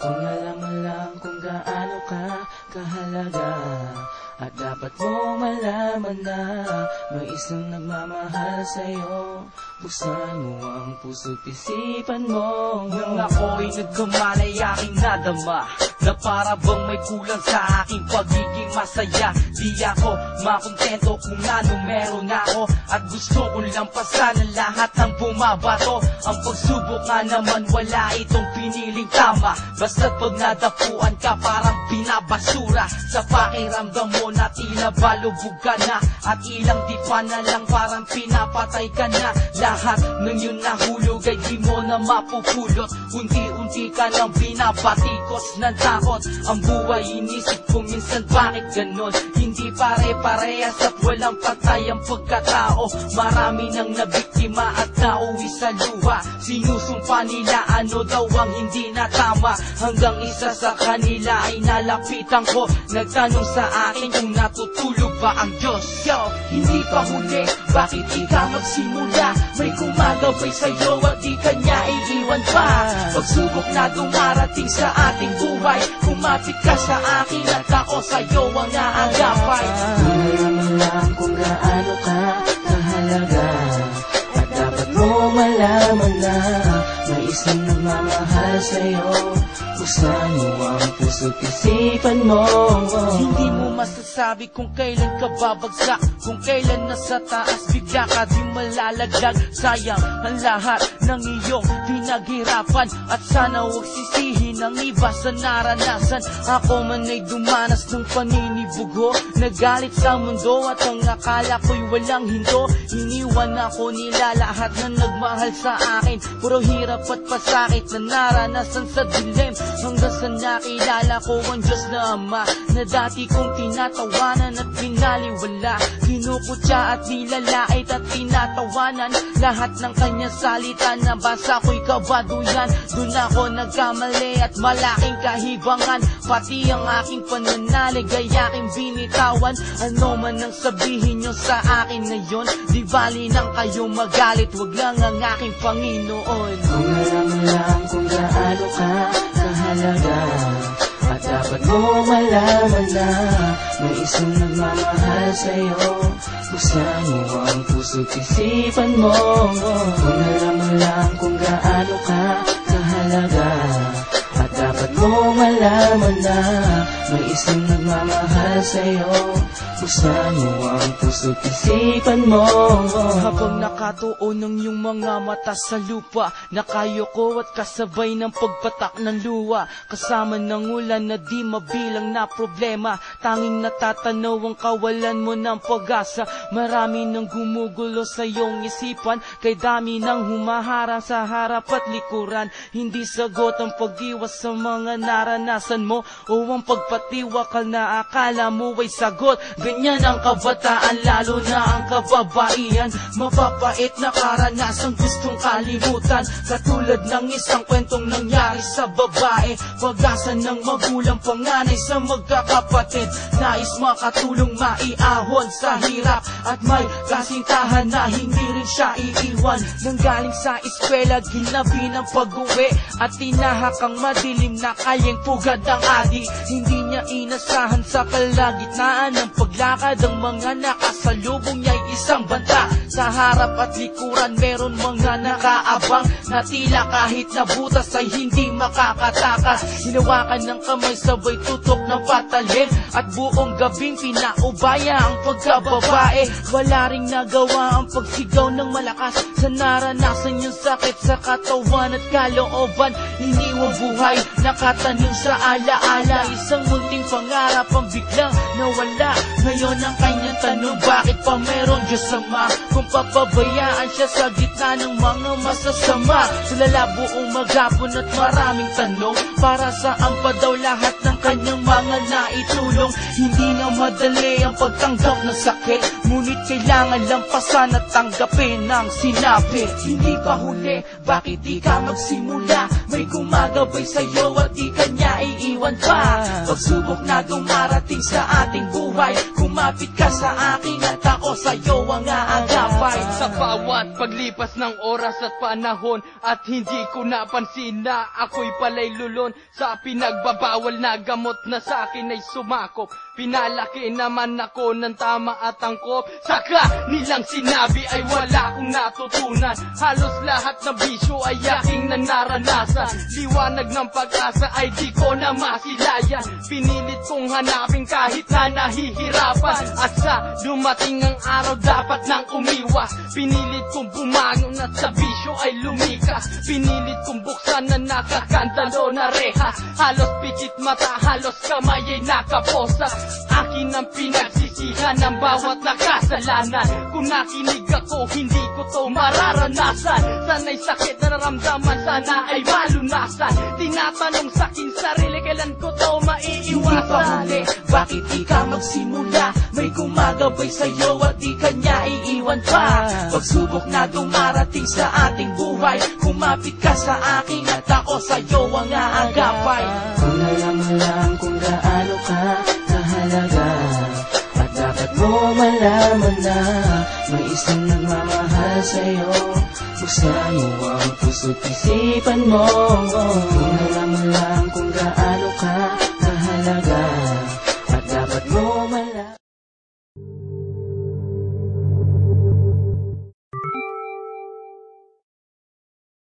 Kung alam mo lang kung gaano ka kahalaga, at dapat mo malaman na may isang nagmamahal sa'yo. Buksan mo ang puso't isipan mo. Nang ako'y nagkamalay aking nadama na para bang may kulang sa aking pagiging masaya. Di ako makontento kung ano meron ako, at gusto ko lang pasan ang lahat ng bumabato. Ang pagsubok nga naman wala itong piniling tama, basta't pag nadapuan ka parang binabasura. Sa pakiramdam mo na tila balubog ka na, at ilang di pa na lang parang pinapatay ka na. Lahat ng yun nahulog ay di mo na mapupulot. Unti-unti ka nang binabatikos ng takot. Ang buhay inisip ko minsan bakit ganon, hindi pare-parehas at walang patay ang pagkatao. Marami nang nabiktima at nauwi sa luha. Sinusumpa nila ano daw ang hindi na tama, hanggang isa sa kanila ay nalapitan ko. Nagtanong sa akin kung natutulog ba ang Diyos. Yo, hindi pa huli, bakit di ka magsimula? May gumagabay sa'yo at di kanya iiwan pa. Pagsubok na dumarating sa ating buhay, kumapit ka sa akin at ako sa'yo ang naagapay. Kung alam mo lang kung gaano ka kahalaga, at dapat mo malaman na may isang nagmamahal sa'yo. Buksan mo ang puso't isipan mo. Hindi mo masasabi kung kailan ka babagsak, kung kailan nasa taas bigla ka di malalaglag. Sayang ang lahat ng iyong pinaghirapan, at sana huwag sisihin ang iba sa naranasan. Ako man ay dumanas ng paninibugo, nagalit sa mundo at ang akala ko'y walang hindo. Iniwan ako nila lahat na nagmahal sa akin, puro hirap at pasakit na naranasan sa dilim. Hanggang sa nakilala ko ang Diyos na Ama, na dati kong tinatawanan at binaliwala. Kinukutya at nilalait at tinatawanan, lahat ng kanyang salita na basa ko'y kabaduyan. Doon ako nagkamali at malaking kahibangan, pati ang aking pananalig ay aking binitawan. Ano man ang sabihin nyo sa akin ngayon, di bali nang kayo magalit, wag lang ang aking Panginoon. Kung alam mo lang kung gaano ka kahalaga, at dapat mo malaman na may isang nagmamahal sa'yo. Buksan mo ang puso't isipan mo. Kung alam mo lang kung gaano ka kahalaga, at dapat mo malaman na may isang nagmamahal sa'yo. Buksan mo ang puso't isipan mo. Habang nakatuon ang iyong mga mata sa lupa, nakayoko at kasabay ng pagpatak ng luha, kasama ng ulan na di mabilang na problema. Tanging natatanaw ang kawalan mo ng pag-asa. Marami nang gumugulo sa iyong isipan, kay dami nang humaharang sa harap at likuran. Hindi sagot ang pag-iwas sa mga naranasan mo, o ang pagpatiwakal na akala mo ay sagot. Ganyan ang kabataan, lalo na ang kababaihan. Mapapait na karanasan gustong kalimutan, katulad ng isang kwentong nangyari sa babae. Pag-asa ng magulang, panganay sa magkakapatid, nais makatulong maiahon sa hirap, at may kasintahan na hindi rin siya iiwan. Nanggaling sa eskwela, ginabi ng pag-uwi, at tinahak ang madilim na kayang pugad ang adi. Hindi niya inasahan sa kalagitnaan ng paglakad, ang mga nakasalubong niya'y isang banta. Sa harap at likuran meron mga nakaabang, na tila kahit nabutas ay hindi makakatakas. Hinawakan ng kamay sabay tutok ng patalim, at buong gabing pinaubaya ang pagkababae. Wala ring nagawa ang pagsigaw ng malakas, sa naranasan yung sakit sa katawan at kalooban. Iniwang buhay, nakatanim sa alaala, isang munting pangarap ang biglang nawala. Ngayon ang kanyang tanong, bakit pa meron Diyos Ama kung papabayaan siya sa gitna ng mga masasama? Sulala buong maghapon at maraming tanong, para saan pa daw lahat ng kanyang mga naitulong? Hindi na madali ang pagtanggap ng sakit, Ngunit kailangan lampasan at tanggapin ang sinabi. Hindi pa huli, bakit di ka magsimula? May gumagabay sa'yo at di kanya iiwan pa. Pagsubok na dumarating sa ating buhay, kumapit ka sa akin at ako sa'yo ang aagapay. Sa bawat paglipas ng oras at panahon, at hindi ko napansin na ako'y palay lulon sa pinagbabawal na gamot na sa akin ay sumakop. Pinalaki naman ako ng tama at angkop. Saka nilang sinabi ay wala akong natutunan. Halos lahat ng bisyo ay aking nanaranasan. Liwanag ng pag-asa ay di ko na masilayan. Pinilit kong hanapin kahit na nahihirapan. At sa dumating ang araw dapat nang umiwas. Pinilit kong bumangon at sa bisyo ay lumikas. Pinilit kong buksan na nakakandalo na rehas. Halos pikit mata, halos kamay ay nakaposa. Akin ang pinagsisihan ng bawat nakasalanan. Kung nakinig ako, hindi ko to mararanasan. Sana'y sakit na naramdaman, sana ay malunasan. Tinatanong sa'kin sarili, kailan ko to maiiwasan? Hindi pa huli, bakit di ka magsimula? May gumagabay sa'yo at di kanya iiwan pa. Pagsubok na dumarating sa ating buhay, kumapit ka sa akin at ako sa'yo ang aagapay. Kung alam mo lang kung gaano ka kahalaga, at dapat mo malaman na may isang nagmamahal sa'yo. Buksan mo ang puso't isipan mo. Kung alam mo lang kung gaano ka kahalaga, at dapat mo malaman